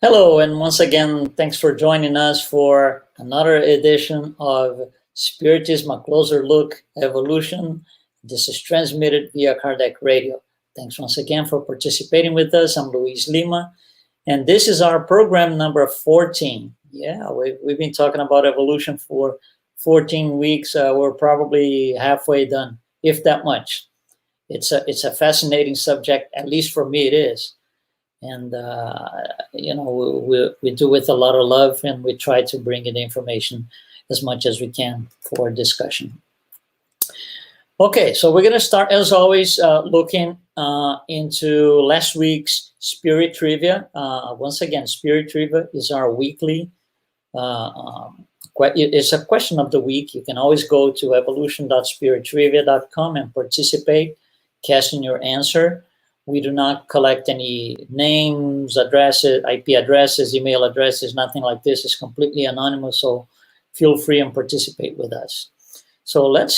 Hello, and once again, thanks for joining us for another edition of Spiritism, a closer look, evolution. This is transmitted via Kardec Radio. Thanks once again for participating with us. I'm Luis Lima, and this is our program number 14. Yeah, we've been talking about evolution for 14 weeks. We're probably halfway done, if that much. It's a fascinating subject, at least for me it is. And we do with a lot of love, and we try to bring in information as much as we can for discussion. Okay, so we're going to start as always looking into last week's Spirit Trivia. Once again, Spirit Trivia is our weekly. It's a question of the week. You can always go to evolution.spirittrivia.com and participate, cast in your answer. We do not collect any names, addresses, IP addresses, email addresses, nothing like this. It's completely anonymous, so feel free and participate with us. So let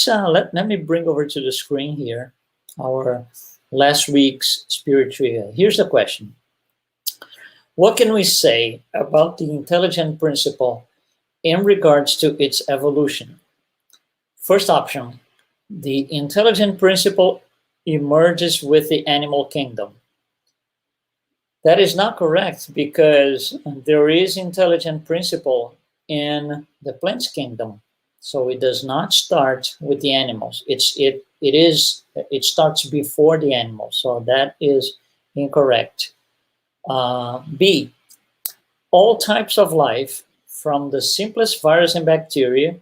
me bring over to the screen here our last week's Spirit Trivia. Here's the question. What can we say about the intelligent principle in regards to its evolution? First option, the intelligent principle emerges with the animal kingdom. That is not correct, because there is intelligent principle in the plants kingdom. So it does not start with the animals. It starts before the animals. So that is incorrect. B, all types of life, from the simplest virus and bacteria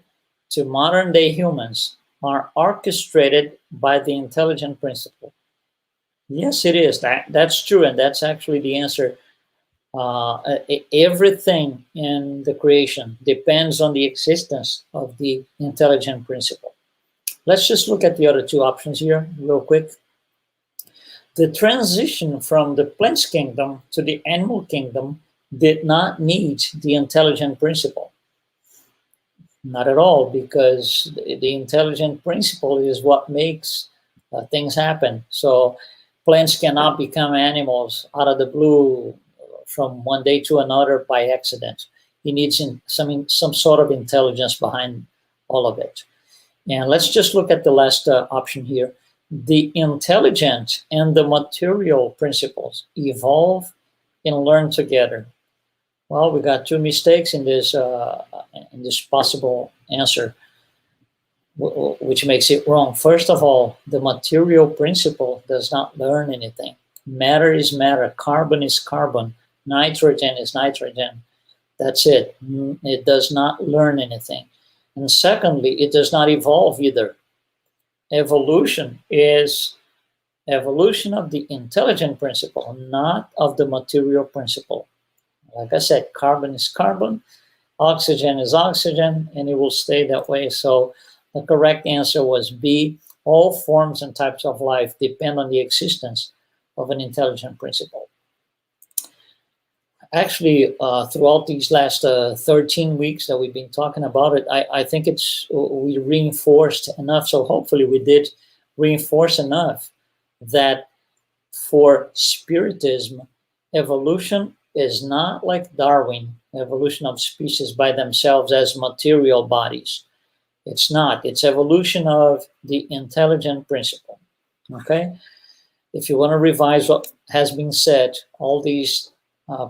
to modern day humans, are orchestrated by the intelligent principle. Yes, it is. That's true, and that's actually the answer. Everything in the creation depends on the existence of the intelligent principle. Let's just look at the other two options here real quick. The transition from the plants kingdom to the animal kingdom did not need the intelligent principle. Not at all, because the intelligent principle is what makes things happen. So plants cannot become animals out of the blue from one day to another by accident. It needs some sort of intelligence behind all of it. And let's just look at the last option here. The intelligent and the material principles evolve and learn together. Well, we got two mistakes in this possible answer, which makes it wrong. First of all, the material principle does not learn anything. Matter is matter. Carbon is carbon. Nitrogen is nitrogen. That's it. It does not learn anything. And secondly, it does not evolve either. Evolution is evolution of the intelligent principle, not of the material principle. Like I said, carbon is carbon, oxygen is oxygen, and it will stay that way. So the correct answer was B. All forms and types of life depend on the existence of an intelligent principle. Actually, throughout these last 13 weeks that we've been talking about it, I think we reinforced enough. So hopefully we did reinforce enough that for Spiritism, evolution is not like Darwin, evolution of species by themselves as material bodies. It's not. It's evolution of the intelligent principle. Okay? If you want to revise what has been said all these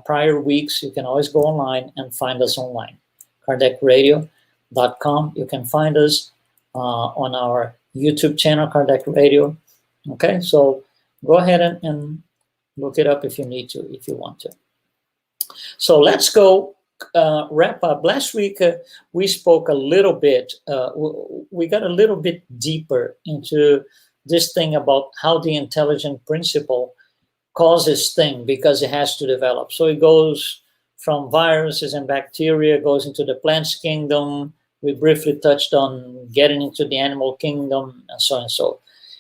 prior weeks, you can always go online and find us online. KardecRadio.com. You can find us on our YouTube channel, Kardec Radio. Okay? So go ahead and look it up if you need to, if you want to. So let's go wrap up. Last week, we spoke a little bit, we got a little bit deeper into this thing about how the intelligent principle causes things, because it has to develop. So it goes from viruses and bacteria, goes into the plants kingdom. We briefly touched on getting into the animal kingdom, and so and so.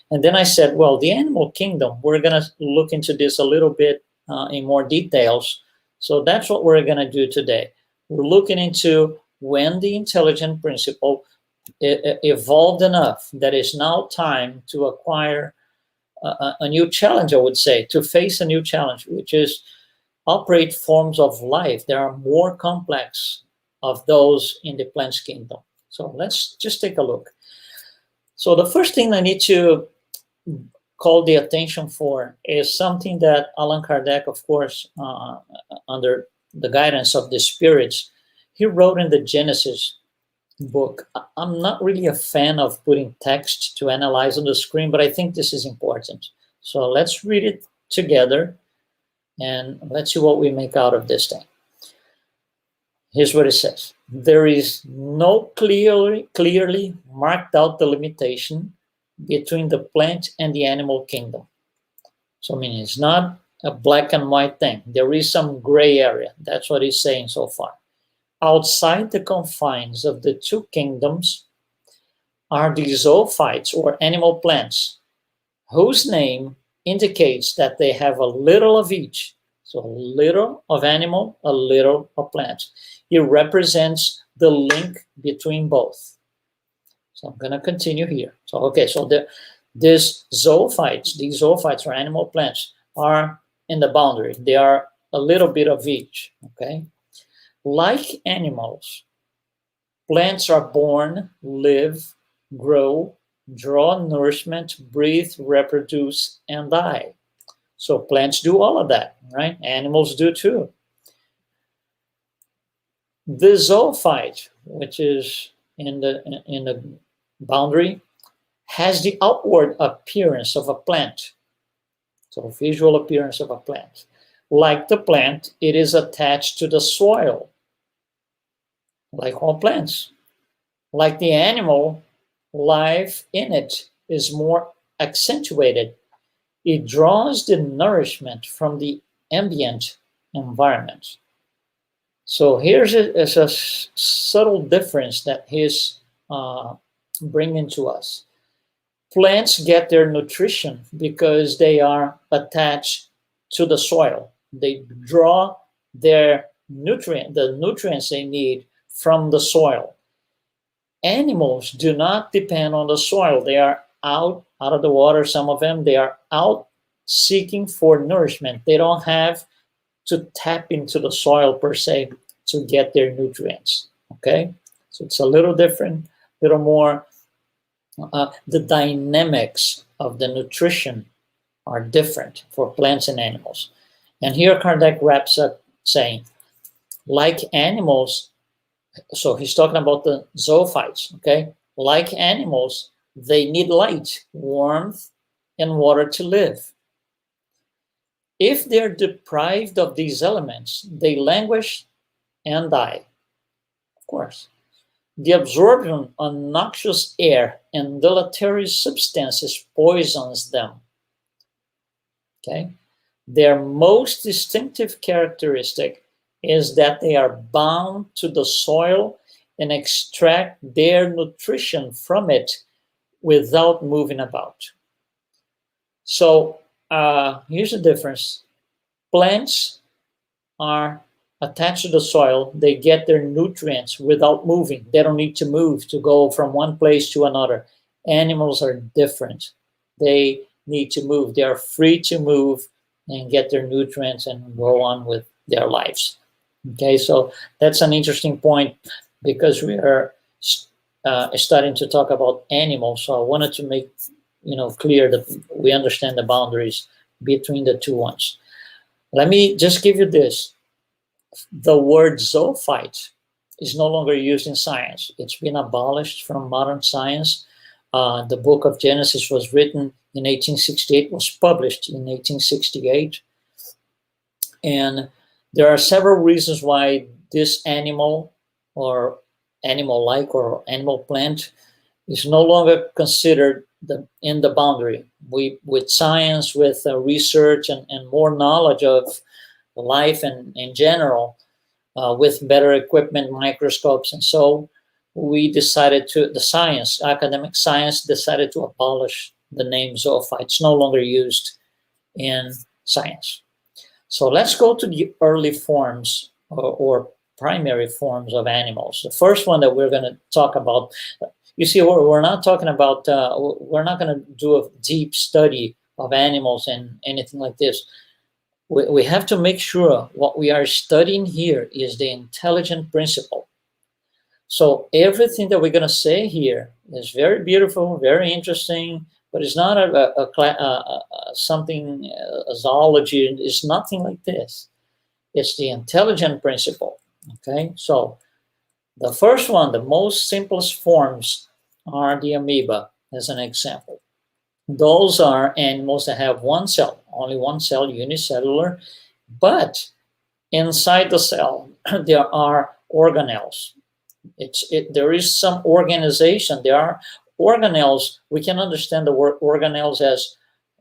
And then I said, well, the animal kingdom, we're going to look into this a little bit in more details. So that's what we're going to do today. We're looking into when the intelligent principle evolved enough that it's now time to acquire a new challenge, I would say, to face a new challenge, which is operate forms of life. There are more complex of those in the plants kingdom. So let's just take a look. So the first thing I need to call the attention for is something that Allan Kardec, of course, under the guidance of the spirits, he wrote in the Genesis book. I'm not really a fan of putting text to analyze on the screen, but I think this is important. So let's read it together and let's see what we make out of this thing. Here's what it says. There is no clearly marked out delimitation between the plant and the animal kingdom. So I mean, it's not a black and white thing. There is some gray area. That's what he's saying so far. Outside the confines of the two kingdoms are the zoophytes, or animal plants, whose name indicates that they have a little of each. So a little of animal, a little of plant. It represents the link between both. So I'm going to continue here. So, okay, so these zoophytes or animal plants are in the boundary. They are a little bit of each, okay? Like animals, plants are born, live, grow, draw nourishment, breathe, reproduce, and die. So plants do all of that, right? Animals do too. The zoophyte, which is in the boundary, has the outward appearance of a plant. So visual appearance of a plant. Like the plant, it is attached to the soil, like all plants. Like the animal, life in it is more accentuated. It draws the nourishment from the ambient environment. So here's a subtle difference that he's bringing to us. Plants get their nutrition because they are attached to the soil. They draw the nutrients they need from the soil. Animals do not depend on the soil. They are out of the water, some of them. They are out seeking for nourishment. They don't have to tap into the soil per se to get their nutrients, okay? So it's a little different, a little more, the dynamics of the nutrition are different for plants and animals. And here Kardec wraps up saying, like animals, so he's talking about the zoophytes, okay? Like animals, they need light, warmth, and water to live. If they're deprived of these elements, they languish and die, of course. The absorption of noxious air and deleterious substances poisons them, okay? Their most distinctive characteristic is that they are bound to the soil and extract their nutrition from it without moving about. So here's the difference. Plants are attached to the soil. They get their nutrients without moving. They don't need to move to go from one place to another. Animals are different. They need to move. They are free to move and get their nutrients and go on with their lives. Okay, so that's an interesting point because we are starting to talk about animals. So I wanted to make clear that we understand the boundaries between the two ones. Let me just give you this. The word zoophyte is no longer used in science. It's been abolished from modern science. The book of Genesis was written in 1868, was published in 1868. And there are several reasons why this animal or animal-like or animal plant is no longer considered in the boundary. With science, with research and more knowledge of life and in general, with better equipment, microscopes, and so we decided academic science decided to abolish the name zoophyte. It's no longer used in science. So let's go to the early forms or primary forms of animals. The first one that we're going to talk about, you see, we're not talking about, we're not going to do a deep study of animals and anything like this. we have to make sure what we are studying here is the intelligent principle. So everything that we're going to say here is very beautiful, very interesting, but it's not something, a zoology. It's nothing like this. It's the intelligent principle. Okay, so the first one, the most simplest forms are the amoeba, as an example. Those are animals that have one cell, only one cell, unicellular, but inside the cell there are organelles. There is some organization. There are organelles. We can understand the word organelles as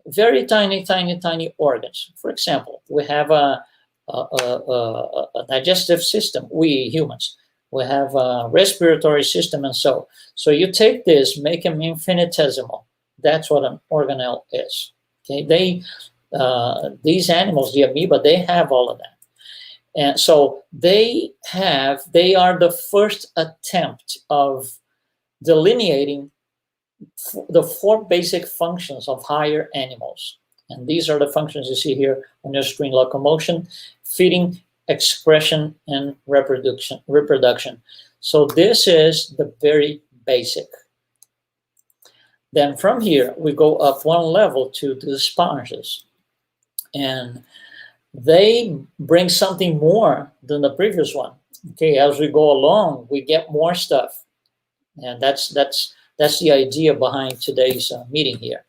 very tiny, tiny, tiny organs. For example, we have a digestive system, we humans. We have a respiratory system, and so you take this, make them infinitesimal. That's what an organelle is. Okay, these animals, the amoeba, they have all of that. And so they are the first attempt of delineating the four basic functions of higher animals. And these are the functions you see here on your screen: locomotion, feeding, expression, and reproduction. So this is the very basic. Then from here, we go up one level to the sponges. And they bring something more than the previous one. Okay, as we go along, we get more stuff, and that's the idea behind today's meeting here.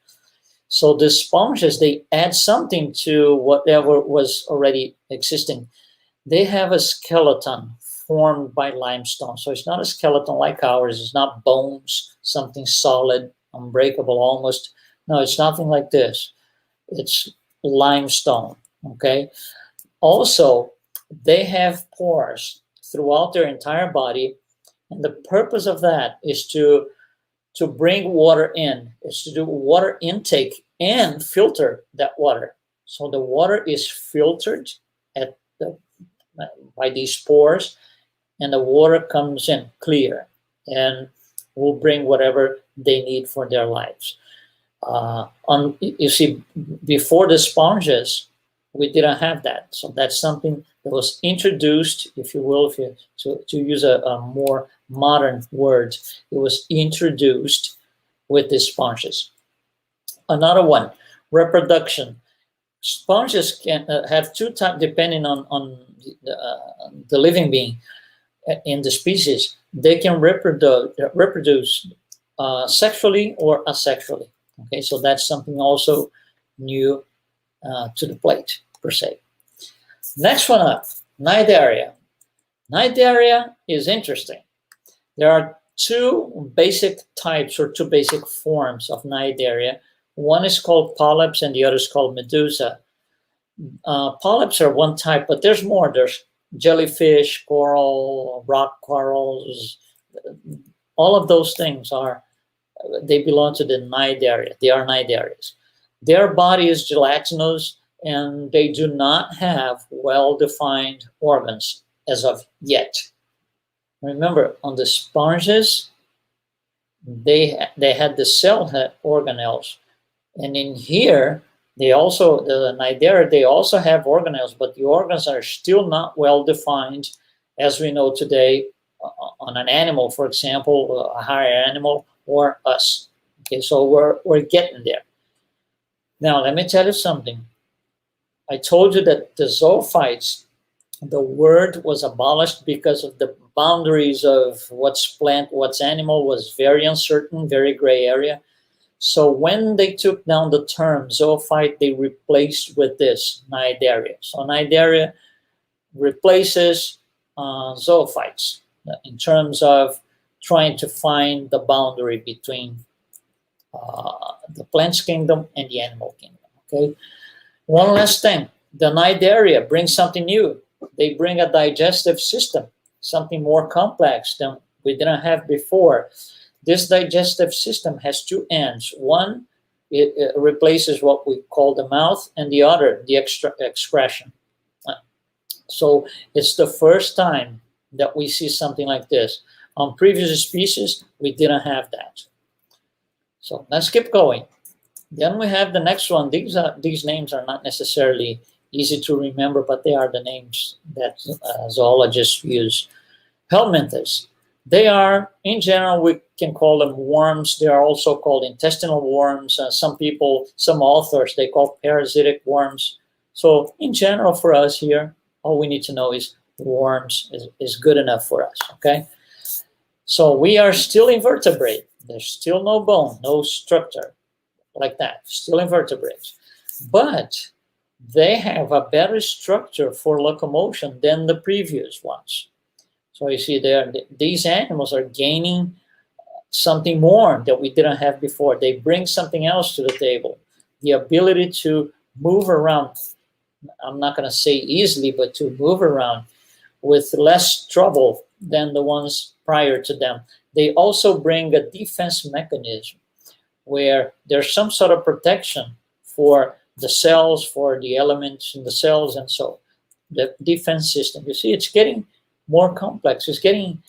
So the sponges, they add something to whatever was already existing. They have a skeleton formed by limestone, so it's not a skeleton like ours. It's not bones, something solid, unbreakable almost. No, it's nothing like this. It's limestone. Okay. Also, they have pores throughout their entire body, and the purpose of that is to bring water in. It's to do water intake and filter that water. So the water is filtered by these pores, and the water comes in clear and will bring whatever they need for their lives. You see, before the sponges, we didn't have that. So that's something that was introduced, if you will, to use a more modern word, it was introduced with the sponges. Another one, reproduction. Sponges can have two types depending on the living being in the species. They can reproduce sexually or asexually. Okay, so that's something also new to the plate, per se. Next one up, Cnidaria. Cnidaria is interesting. There are two basic types or two basic forms of Cnidaria. One is called polyps and the other is called medusa. Polyps are one type, but there's more. There's jellyfish, coral, rock corals. All of those things they belong to the Cnidaria. They are Cnidarias. Their body is gelatinous, and they do not have well-defined organs as of yet. Remember, on the sponges, they had the cell organelles, and in here, the Cnidaria, they also have organelles, but the organs are still not well-defined, as we know today on an animal, for example, a higher animal or us. Okay, so we're getting there. Now, let me tell you something. I told you that the zoophytes, the word was abolished because of the boundaries of what's plant, what's animal was very uncertain, very gray area. So when they took down the term zoophyte, they replaced with this, Cnidaria. So Cnidaria replaces zoophytes in terms of trying to find the boundary between the plants kingdom and the animal kingdom. Okay. One last thing, the Cnidaria brings something new. They bring a digestive system, something more complex than we didn't have before. This digestive system has two ends. One, it replaces what we call the mouth, and the other, the excretion. So it's the first time that we see something like this. On previous species, we didn't have that. So let's keep going. Then we have the next one. These names are not necessarily easy to remember, but they are the names that zoologists use. Helminthes, they are, in general, we can call them worms. They are also called intestinal worms. Some people, some authors, they call parasitic worms. So in general for us here, all we need to know is worms is good enough for us, okay? So we are still invertebrate. There's still no bone, no structure like that, still invertebrates. But they have a better structure for locomotion than the previous ones. So you see there, these animals are gaining something more that we didn't have before. They bring something else to the table. The ability to move around, I'm not going to say easily, but to move around with less trouble than the ones prior to them. They also bring a defense mechanism where there's some sort of protection for the cells, for the elements in the cells, and so the defense system. You see, it's getting more complex. It's getting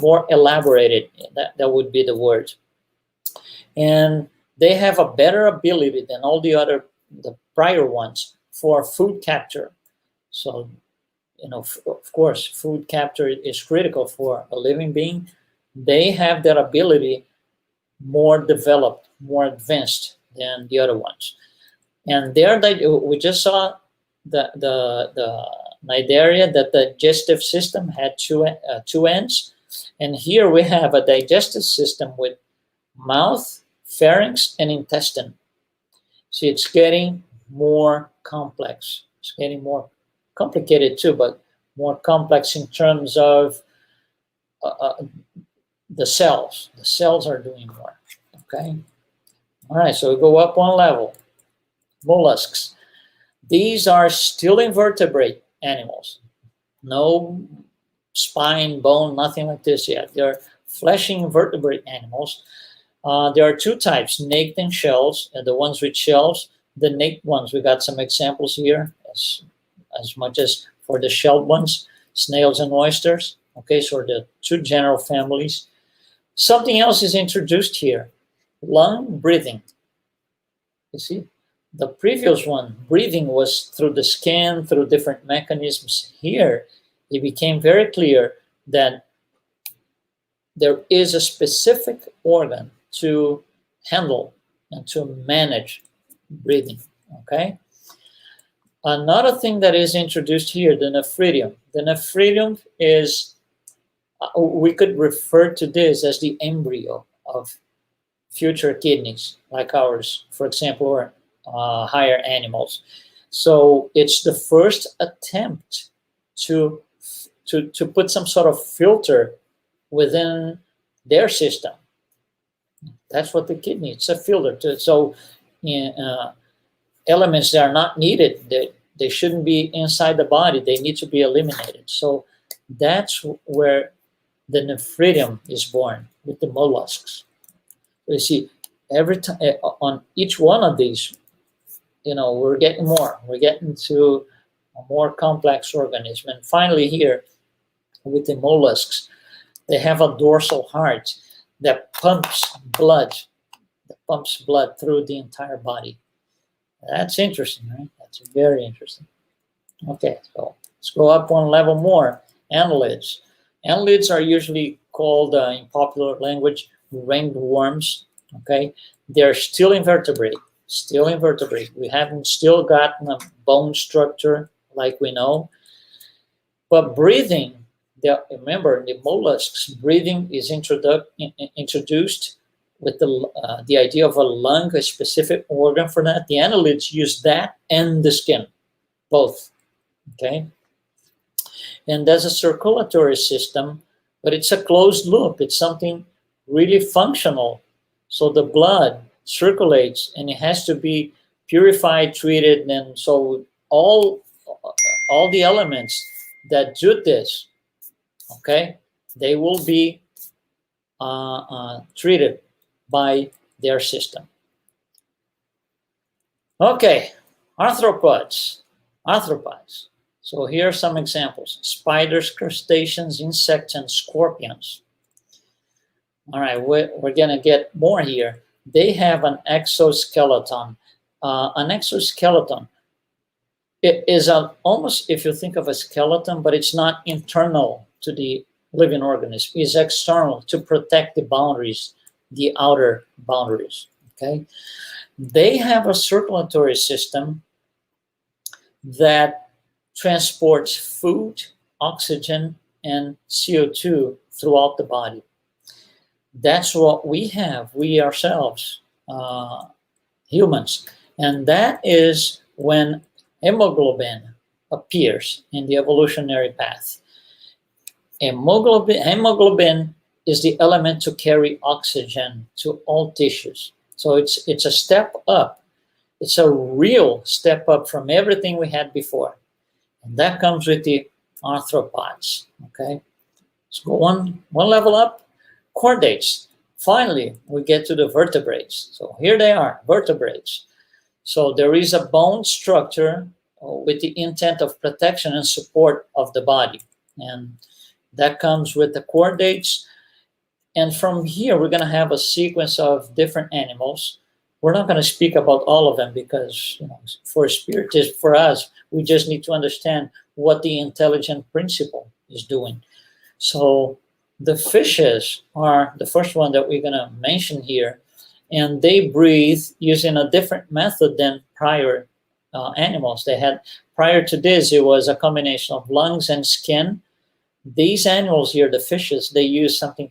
more elaborated. That would be the word. And they have a better ability than all the prior ones for food capture. So, you know, of course, food capture is critical for a living being. They have that ability more developed, more advanced than the other ones. And there, we just saw the Cnidaria, that the digestive system had two ends. And here we have a digestive system with mouth, pharynx, and intestine. See, it's getting more complex. It's getting more complicated too, but more complex in terms of the cells. The cells are doing more, okay? All right, so we go up one level. Mollusks. These are still invertebrate animals. No spine, bone, nothing like this yet. They're fleshy invertebrate animals. There are two types, naked and shells. And the ones with shells, the naked ones, we got some examples here, as much as for the shelled ones, snails and oysters. Okay, so the two general families. Something else is introduced here, lung breathing. You see, the previous one, breathing was through the skin, through different mechanisms. Here, it became very clear that there is a specific organ to handle and to manage breathing, okay? Another thing that is introduced here, the nephridium. The nephridium is, we could refer to this as the embryo of future kidneys, like ours, for example, or higher animals. So it's the first attempt to put some sort of filter within their system. That's what the kidney, it's a filter. So elements that are not needed, they shouldn't be inside the body, they need to be eliminated. So that's where the nephridium is born, with the mollusks. You see, every time on each one of these, you know, we're getting more. We're getting to a more complex organism. And finally here, with the mollusks, they have a dorsal heart that pumps blood through the entire body. That's interesting, right? That's very interesting. Okay, so let's go up one level more. Annelids. Annelids are usually called, in popular language, ringed worms. Okay, they're still invertebrate. Still invertebrate. We haven't still gotten a bone structure like we know. But breathing, remember, the mollusks, breathing is introduced with the idea of a lung, a specific organ for that. The annelids use that and the skin, both. Okay? And there's a circulatory system, but it's a closed loop. It's something really functional. So the blood circulates and it has to be purified, treated, and so all the elements that do this, okay, they will be treated by their system. Okay, arthropods. So here are some examples: spiders, crustaceans, insects, and scorpions. All right, we're gonna get more here. They have an exoskeleton. An exoskeleton, It is almost, if you think of a skeleton, but it's not internal to the living organism. It's external to protect the boundaries, the outer boundaries. Okay, they have a circulatory system that transports food, oxygen, and CO2 throughout the body. That's what we have, we ourselves, humans. And that is when hemoglobin appears in the evolutionary path. Hemoglobin is the element to carry oxygen to all tissues. So it's a step up. It's a real step up from everything we had before. And that comes with the arthropods. Okay, let's go one level up. Chordates. Finally, we get to the vertebrates. So here they are, vertebrates. So there is a bone structure with the intent of protection and support of the body. And that comes with the chordates. And from here, we're going to have a sequence of different animals. We're not going to speak about all of them because, for Spiritists, for us, we just need to understand what the intelligent principle is doing. So the fishes are the first one that we're going to mention here. And they breathe using a different method than prior animals. They had, prior to this, it was a combination of lungs and skin. These animals here, the fishes, they use something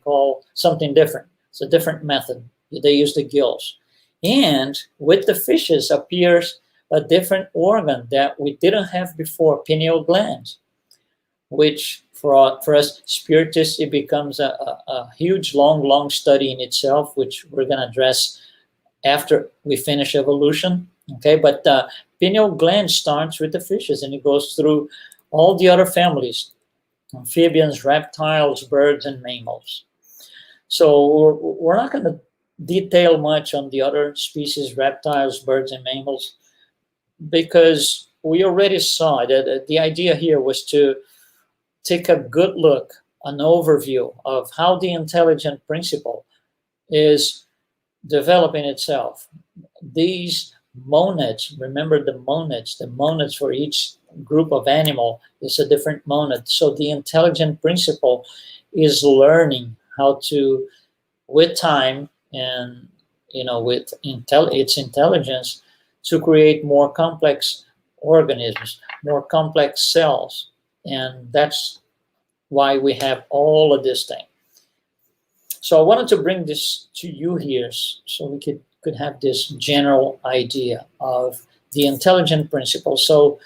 different. It's a different method. They use the gills. And with the fishes appears a different organ that we didn't have before, pineal gland, which for us Spiritists, it becomes a huge, long study in itself, which we're going to address after we finish evolution. Okay, but pineal gland starts with the fishes and it goes through all the other families, amphibians, reptiles, birds, and mammals. So we're not going to detail much on the other species, reptiles, birds, and mammals, because we already saw that the idea here was to take a good look, an overview of how the intelligent principle is developing itself. These monads, remember the monads for each group of animal is a different monad. So the intelligent principle is learning how to, with time and with its intelligence, to create more complex organisms, more complex cells. And that's why we have all of this thing. So I wanted to bring this to you here so we could have this general idea of the intelligent principle. So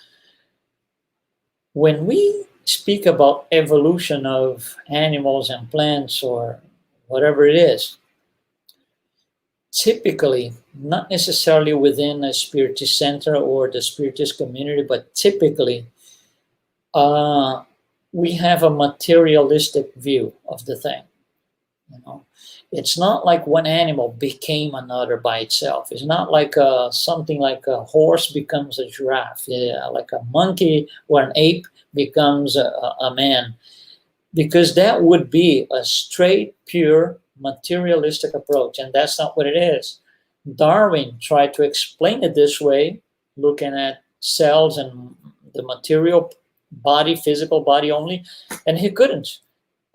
when we speak about evolution of animals and plants or whatever it is, typically, not necessarily within a Spiritist center or the Spiritist community, but typically we have a materialistic view of the thing. It's not like one animal became another by itself. It's not like something like a horse becomes a giraffe, like a monkey or an ape becomes a man, because that would be a straight, pure, materialistic approach, and that's not what it is. Darwin tried to explain it this way, looking at cells and the material body, physical body only, and he couldn't.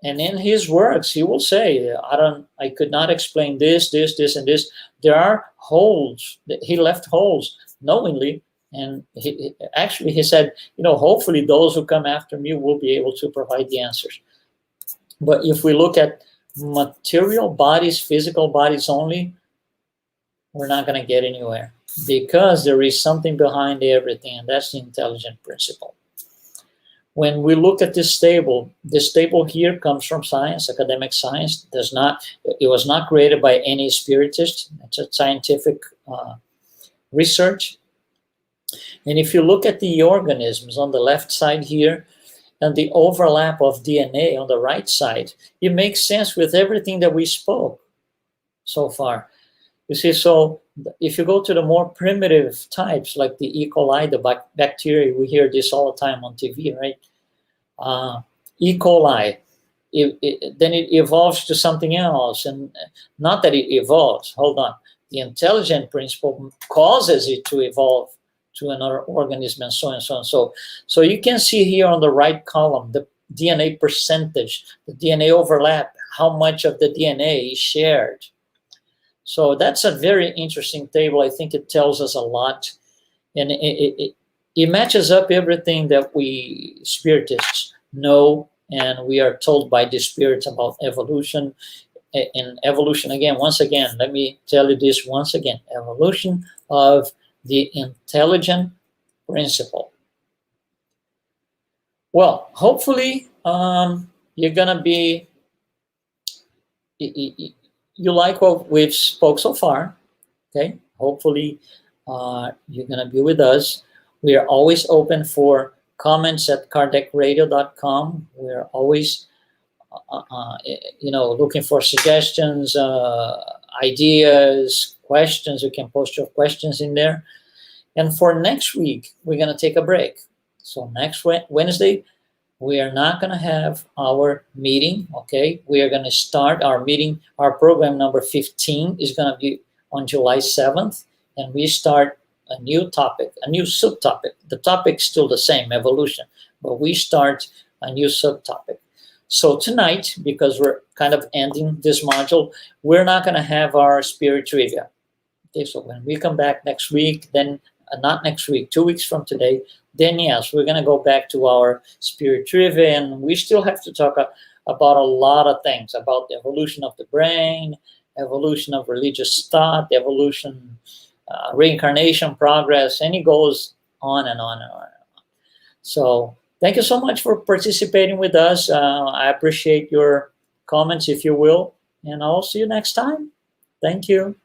And in his works, he will say, I could not explain this, and this. There are holes. He left holes knowingly. And he said, hopefully those who come after me will be able to provide the answers. But if we look at material bodies, physical bodies only, we're not going to get anywhere, because there is something behind everything, and that's the intelligent principle. When we look at this table here comes from science, academic science. It was not created by any Spiritist. It's a scientific research. And if you look at the organisms on the left side here, and the overlap of DNA on the right side, it makes sense with everything that we spoke so far. You see, so if you go to the more primitive types, like the E. coli, the bacteria, we hear this all the time on TV, right? E. coli, then it evolves to something else. And not that it evolves, hold on. The intelligent principle causes it to evolve to another organism, and so on and so on. So you can see here on the right column the DNA percentage, the DNA overlap, how much of the DNA is shared. So that's a very interesting table. I think it tells us a lot, and it matches up everything that we Spiritists know and we are told by the spirits about evolution. And evolution, again, once again, let me tell you this once again, evolution of the intelligent principle. Well, hopefully you're gonna be, you like what we've spoke so far, okay? Hopefully you're gonna be with us. We are always open for comments at kardecradio.com. We're always looking for suggestions, ideas, questions. You can post your questions in there. And for next week, we're going to take a break. So next Wednesday, we are not going to have our meeting, okay? We are going to start our meeting. Our program number 15 is going to be on July 7th, and we start a new topic, a new subtopic. The topic's still the same, evolution, but we start a new subtopic. So tonight, because we're kind of ending this module, we're not going to have our spirit trivia. Okay, so when we come back next week, then not next week, 2 weeks from today, then yes, we're going to go back to our spirit trivia, and we still have to talk about a lot of things, about the evolution of the brain, evolution of religious thought, the evolution, reincarnation, progress, and it goes on and on and on and on. So thank you so much for participating with us. I appreciate your comments, if you will, and I'll see you next time. Thank you.